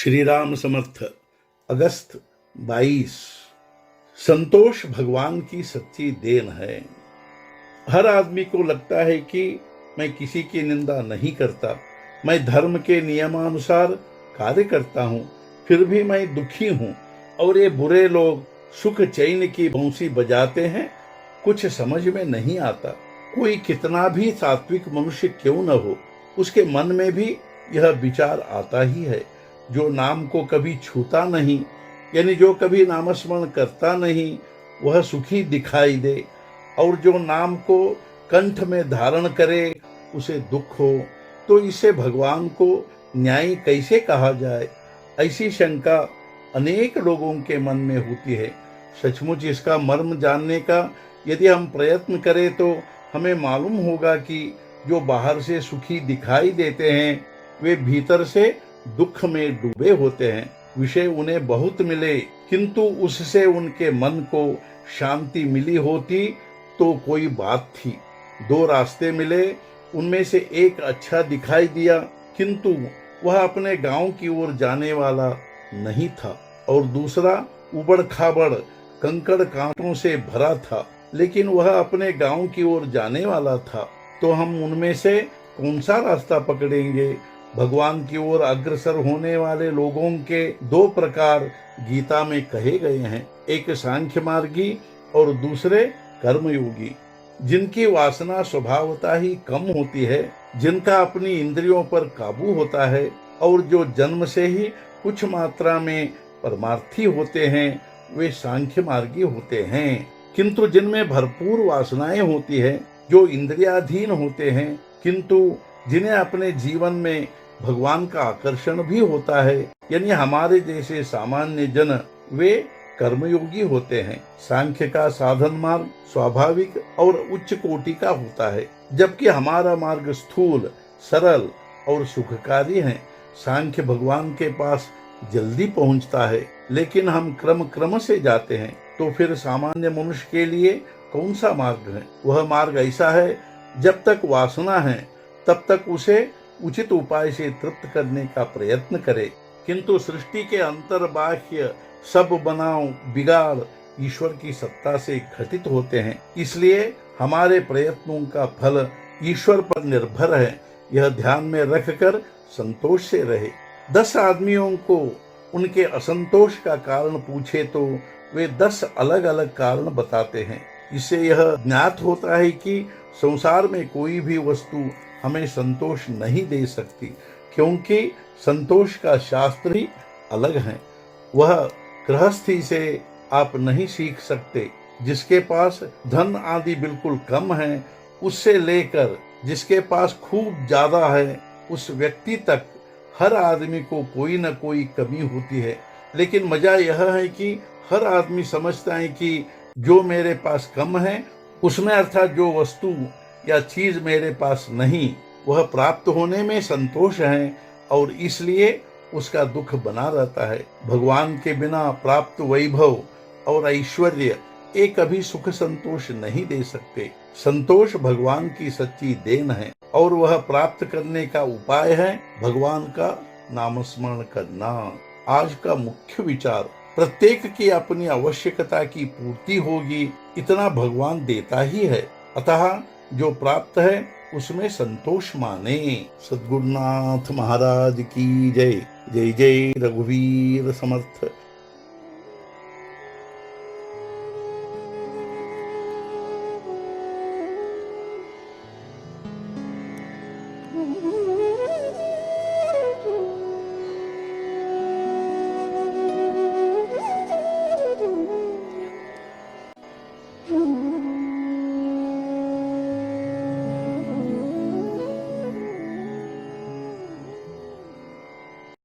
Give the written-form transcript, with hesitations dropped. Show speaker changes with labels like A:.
A: श्री राम समर्थ। अगस्त 22। संतोष भगवान की सच्ची देन है। हर आदमी को लगता है कि मैं किसी की निंदा नहीं करता, मैं धर्म के नियमानुसार कार्य करता हूँ, फिर भी मैं दुखी हूँ और ये बुरे लोग सुख चैन की बंसी बजाते हैं। कुछ समझ में नहीं आता। कोई कितना भी सात्विक मनुष्य क्यों न हो, उसके मन में भी यह विचार आता ही है। जो नाम को कभी छूता नहीं, यानी जो कभी नामस्मरण करता नहीं, वह सुखी दिखाई दे, और जो नाम को कंठ में धारण करे उसे दुख हो, तो इसे भगवान को न्यायी कैसे कहा जाए? ऐसी शंका अनेक लोगों के मन में होती है। सचमुच इसका मर्म जानने का यदि हम प्रयत्न करें तो हमें मालूम होगा कि जो बाहर से सुखी दिखाई देते हैं वे भीतर से दुख में डूबे होते हैं। विषय उन्हें बहुत मिले, किंतु उससे उनके मन को शांति मिली होती तो कोई बात थी। दो रास्ते मिले, उनमें से एक अच्छा दिखाई दिया, किंतु वह अपने गांव की ओर जाने वाला नहीं था, और दूसरा उबड़ खाबड़ कंकड़ कांटों से भरा था, लेकिन वह अपने गांव की ओर जाने वाला था। तो हम उनमें से कौन सा रास्ता पकड़ेंगे? भगवान की ओर अग्रसर होने वाले लोगों के दो प्रकार गीता में कहे गए हैं, एक सांख्य मार्गी और दूसरे कर्मयोगी। जिनकी वासना स्वभावतः ही कम होती है, जिनका अपनी इंद्रियों पर काबू होता है, और जो जन्म से ही कुछ मात्रा में परमार्थी होते हैं, वे सांख्य मार्गी होते हैं। किंतु जिनमें भरपूर वासनाएं होती है, जो इंद्रियाधीन होते हैं, किंतु जिन्हें अपने जीवन में भगवान का आकर्षण भी होता है, यानी हमारे जैसे सामान्य जन, वे कर्मयोगी होते हैं। सांख्य का साधन मार्ग स्वाभाविक और उच्च कोटि का होता है, जबकि हमारा मार्ग स्थूल, सरल और सुखकारी है। सांख्य भगवान के पास जल्दी पहुंचता है, लेकिन हम क्रम से जाते हैं। तो फिर सामान्य मनुष्य के लिए कौन सा मार्ग है? वह मार्ग ऐसा है, जब तक वासना है तब तक उसे उचित उपाय से तृप्त करने का प्रयत्न करे, किंतु सृष्टि के अंतर्बाह्य सब बनाव बिगाड़ ईश्वर की सत्ता से घटित होते हैं। इसलिए हमारे प्रयत्नों का फल ईश्वर पर निर्भर है। यह ध्यान में रखकर संतोष से रहे। 10 आदमियों को उनके असंतोष का कारण पूछे तो वे 10 अलग अलग कारण बताते हैं। इससे यह ज्ञात होता है कि संसार में कोई भी वस्तु हमें संतोष नहीं दे सकती, क्योंकि संतोष का शास्त्र ही अलग है। वह गृहस्थी से आप नहीं सीख सकते। जिसके पास धन आदि बिल्कुल कम है, उससे लेकर जिसके पास खूब ज्यादा है, उस व्यक्ति तक हर आदमी को कोई न कोई कमी होती है। लेकिन मजा यह है कि हर आदमी समझता है कि जो मेरे पास कम है, उसमें अर्थात जो वस्तु या चीज मेरे पास नहीं, वह प्राप्त होने में संतोष है, और इसलिए उसका दुख बना रहता है। भगवान के बिना प्राप्त वैभव और ऐश्वर्य एक कभी सुख संतोष नहीं दे सकते। संतोष भगवान की सच्ची देन है, और वह प्राप्त करने का उपाय है भगवान का नामस्मरण करना। आज का मुख्य विचार, प्रत्येक की अपनी आवश्यकता की पूर्ति होगी, इतना भगवान देता ही है। अतः जो प्राप्त है उसमें संतोष माने। सद्गुरुनाथ महाराज की जय। जय जय रघुवीर समर्थ।